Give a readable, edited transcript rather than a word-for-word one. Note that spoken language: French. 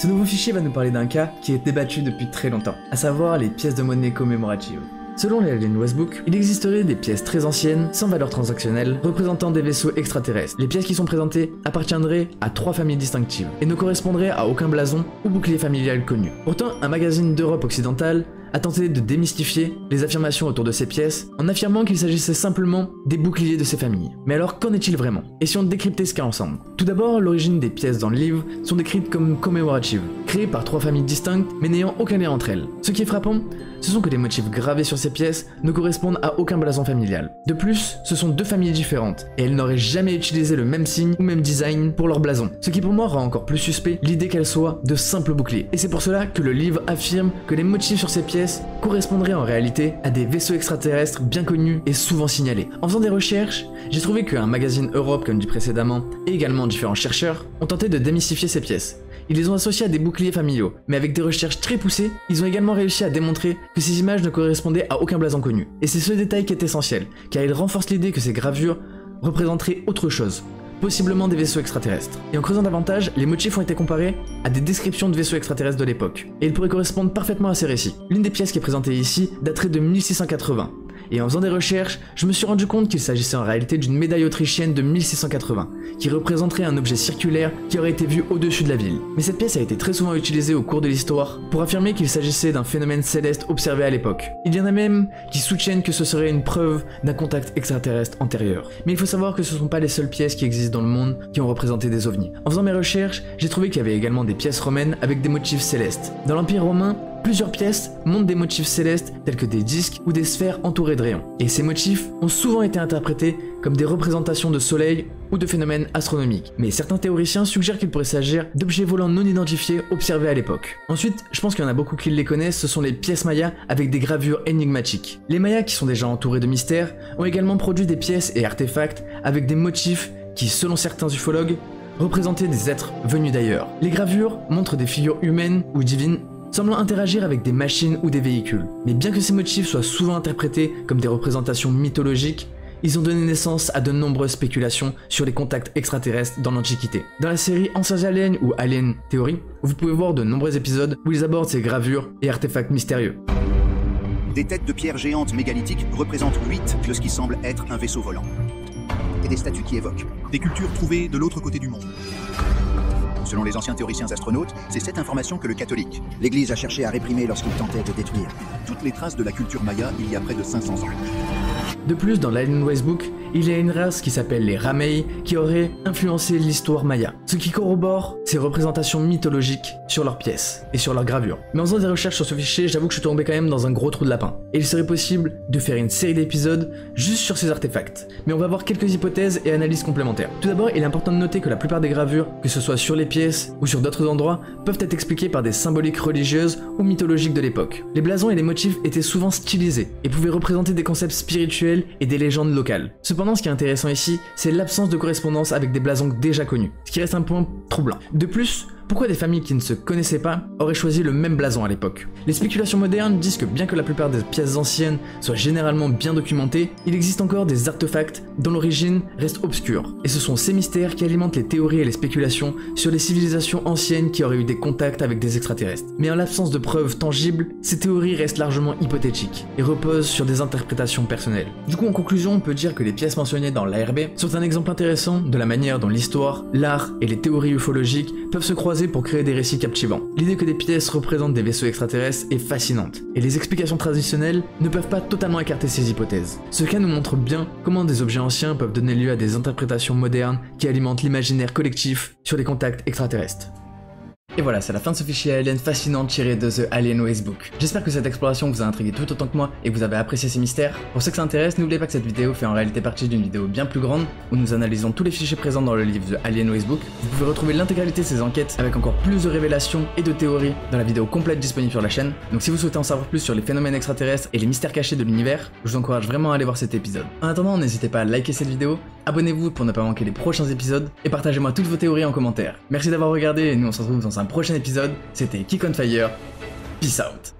Ce nouveau fichier va nous parler d'un cas qui est débattu depuis très longtemps, à savoir les pièces de monnaie commémoratives. Selon les Alien Westbook, il existerait des pièces très anciennes, sans valeur transactionnelle, représentant des vaisseaux extraterrestres. Les pièces qui sont présentées appartiendraient à 3 familles distinctives, et ne correspondraient à aucun blason ou bouclier familial connu. Pourtant, un magazine d'Europe occidentale a tenté de démystifier les affirmations autour de ces pièces en affirmant qu'il s'agissait simplement des boucliers de ces familles. Mais alors qu'en est-il vraiment? Et si on décryptait ce cas ensemble? Tout d'abord, l'origine des pièces dans le livre sont décrites comme commémoratives, créées par 3 familles distinctes mais n'ayant aucun lien entre elles. Ce qui est frappant, ce sont que les motifs gravés sur ces pièces ne correspondent à aucun blason familial. De plus, ce sont 2 familles différentes, et elles n'auraient jamais utilisé le même signe ou même design pour leur blason, ce qui pour moi rend encore plus suspect l'idée qu'elles soient de simples boucliers. Et c'est pour cela que le livre affirme que les motifs sur ces pièces correspondraient en réalité à des vaisseaux extraterrestres bien connus et souvent signalés. En faisant des recherches, j'ai trouvé qu'un magazine Europe, comme dit précédemment, et également différents chercheurs, ont tenté de démystifier ces pièces. Ils les ont associés à des boucliers familiaux, mais avec des recherches très poussées, ils ont également réussi à démontrer que ces images ne correspondaient à aucun blason connu. Et c'est ce détail qui est essentiel, car il renforce l'idée que ces gravures représenteraient autre chose, possiblement des vaisseaux extraterrestres. Et en creusant davantage, les motifs ont été comparés à des descriptions de vaisseaux extraterrestres de l'époque, et ils pourraient correspondre parfaitement à ces récits. L'une des pièces qui est présentée ici daterait de 1680, et en faisant des recherches, je me suis rendu compte qu'il s'agissait en réalité d'une médaille autrichienne de 1680, qui représenterait un objet circulaire qui aurait été vu au-dessus de la ville. Mais cette pièce a été très souvent utilisée au cours de l'histoire pour affirmer qu'il s'agissait d'un phénomène céleste observé à l'époque. Il y en a même qui soutiennent que ce serait une preuve d'un contact extraterrestre antérieur. Mais il faut savoir que ce ne sont pas les seules pièces qui existent dans le monde qui ont représenté des ovnis. En faisant mes recherches, j'ai trouvé qu'il y avait également des pièces romaines avec des motifs célestes. Dans l'Empire romain, plusieurs pièces montrent des motifs célestes tels que des disques ou des sphères entourées de rayons. Et ces motifs ont souvent été interprétés comme des représentations de soleil ou de phénomènes astronomiques. Mais certains théoriciens suggèrent qu'il pourrait s'agir d'objets volants non identifiés observés à l'époque. Ensuite, je pense qu'il y en a beaucoup qui les connaissent, ce sont les pièces mayas avec des gravures énigmatiques. Les mayas, qui sont déjà entourés de mystères, ont également produit des pièces et artefacts avec des motifs qui, selon certains ufologues, représentaient des êtres venus d'ailleurs. Les gravures montrent des figures humaines ou divines semblant interagir avec des machines ou des véhicules. Mais bien que ces motifs soient souvent interprétés comme des représentations mythologiques, ils ont donné naissance à de nombreuses spéculations sur les contacts extraterrestres dans l'Antiquité. Dans la série Anciens Aliens ou Alien Theory, vous pouvez voir de nombreux épisodes où ils abordent ces gravures et artefacts mystérieux. Des têtes de pierre géantes mégalithiques représentent 8 de ce qui semble être un vaisseau volant. Et des statues qui évoquent des cultures trouvées de l'autre côté du monde. Selon les anciens théoriciens astronautes, c'est cette information que le catholique, l'Église, a cherché à réprimer lorsqu'il tentait de détruire toutes les traces de la culture maya il y a près de 500 ans. De plus, dans l'Alien Westbook, il y a une race qui s'appelle les Ramei qui aurait influencé l'histoire maya, ce qui corrobore ces représentations mythologiques sur leurs pièces et sur leurs gravures. Mais en faisant des recherches sur ce fichier, j'avoue que je suis tombé quand même dans un gros trou de lapin. Et il serait possible de faire une série d'épisodes juste sur ces artefacts. Mais on va voir quelques hypothèses et analyses complémentaires. Tout d'abord, il est important de noter que la plupart des gravures, que ce soit sur les pièces ou sur d'autres endroits, peuvent être expliquées par des symboliques religieuses ou mythologiques de l'époque. Les blasons et les motifs étaient souvent stylisés et pouvaient représenter des concepts spirituels et des légendes locales. Cependant, ce qui est intéressant ici, c'est l'absence de correspondance avec des blasons déjà connus, ce qui reste un point troublant. De plus, pourquoi des familles qui ne se connaissaient pas auraient choisi le même blason à l'époque? Les spéculations modernes disent que bien que la plupart des pièces anciennes soient généralement bien documentées, il existe encore des artefacts dont l'origine reste obscure. Et ce sont ces mystères qui alimentent les théories et les spéculations sur les civilisations anciennes qui auraient eu des contacts avec des extraterrestres. Mais en l'absence de preuves tangibles, ces théories restent largement hypothétiques et reposent sur des interprétations personnelles. Du coup, en conclusion, on peut dire que les pièces mentionnées dans l'ARB sont un exemple intéressant de la manière dont l'histoire, l'art et les théories ufologiques peuvent se croiser pour créer des récits captivants. L'idée que des pièces représentent des vaisseaux extraterrestres est fascinante, et les explications traditionnelles ne peuvent pas totalement écarter ces hypothèses. Ce cas nous montre bien comment des objets anciens peuvent donner lieu à des interprétations modernes qui alimentent l'imaginaire collectif sur les contacts extraterrestres. Et voilà, c'est la fin de ce fichier alien fascinant tiré de The Alien Westbook. J'espère que cette exploration vous a intrigué tout autant que moi et que vous avez apprécié ces mystères. Pour ceux que ça intéresse, n'oubliez pas que cette vidéo fait en réalité partie d'une vidéo bien plus grande où nous analysons tous les fichiers présents dans le livre The Alien Westbook. Vous pouvez retrouver l'intégralité de ces enquêtes avec encore plus de révélations et de théories dans la vidéo complète disponible sur la chaîne. Donc si vous souhaitez en savoir plus sur les phénomènes extraterrestres et les mystères cachés de l'univers, je vous encourage vraiment à aller voir cet épisode. En attendant, n'hésitez pas à liker cette vidéo, abonnez-vous pour ne pas manquer les prochains épisodes et partagez-moi toutes vos théories en commentaire. Merci d'avoir regardé et nous on se retrouve dans un prochain épisode. C'était Kick on Fire. Peace out.